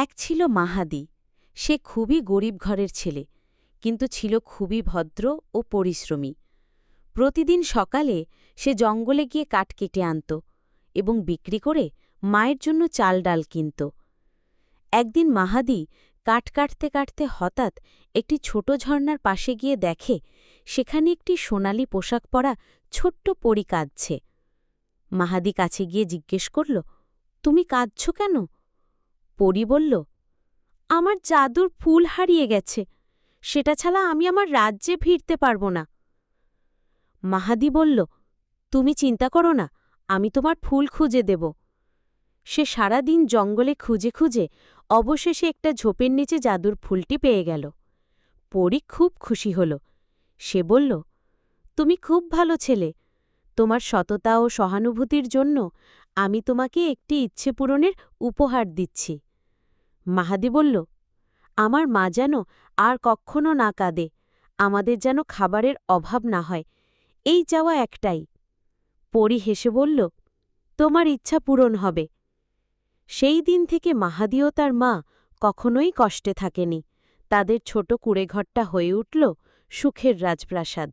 এক ছিল মাহাদি। সে খুবই গরিব ঘরের ছেলে, কিন্তু ছিল খুবই ভদ্র ও পরিশ্রমী। প্রতিদিন সকালে সে জঙ্গলে গিয়ে কাঠ কেটে আনত এবং বিক্রি করে মায়ের জন্য চাল ডাল কিনত। একদিন মাহাদি কাঠ কাটতে কাটতে হঠাৎ একটি ছোট ঝর্ণার পাশে গিয়ে দেখে সেখানে একটি সোনালি পোশাক পরা ছোট্ট পরী কাঁদছে। মাহাদি কাছে গিয়ে জিজ্ঞেস করল, তুমি কাঁদছ কেন? পরী বলল, আমার জাদুর ফুল হারিয়ে গেছে, সেটা ছাড়া আমি আমার রাজ্যে ফিরতে পারব না। মাহাদি বলল, তুমি চিন্তা করো না, আমি তোমার ফুল খুঁজে দেব। সে সারা দিন জঙ্গলে খুঁজে খুঁজে অবশেষে একটা ঝোপের নিচে জাদুর ফুলটি পেয়ে গেল। পরী খুব খুশি হল। সে বলল, তুমি খুব ভালো ছেলে, তোমার সততা ও সহানুভূতির জন্য আমি তোমাকে একটি ইচ্ছে পূরণের উপহার দিচ্ছি। মাহাদি বলল, আমার মা যেন আর কখনো না কাঁদে, আমাদের যেন খাবারের অভাব না হয়, এই চাওয়া একটাই। পরী হেসে বলল, তোমার ইচ্ছা পূরণ হবে। সেই দিন থেকে মাহাদি ও তার মা কখনোই কষ্টে থাকেনি। তাদের ছোট কুঁড়েঘরটা হয়ে উঠল সুখের রাজপ্রাসাদ।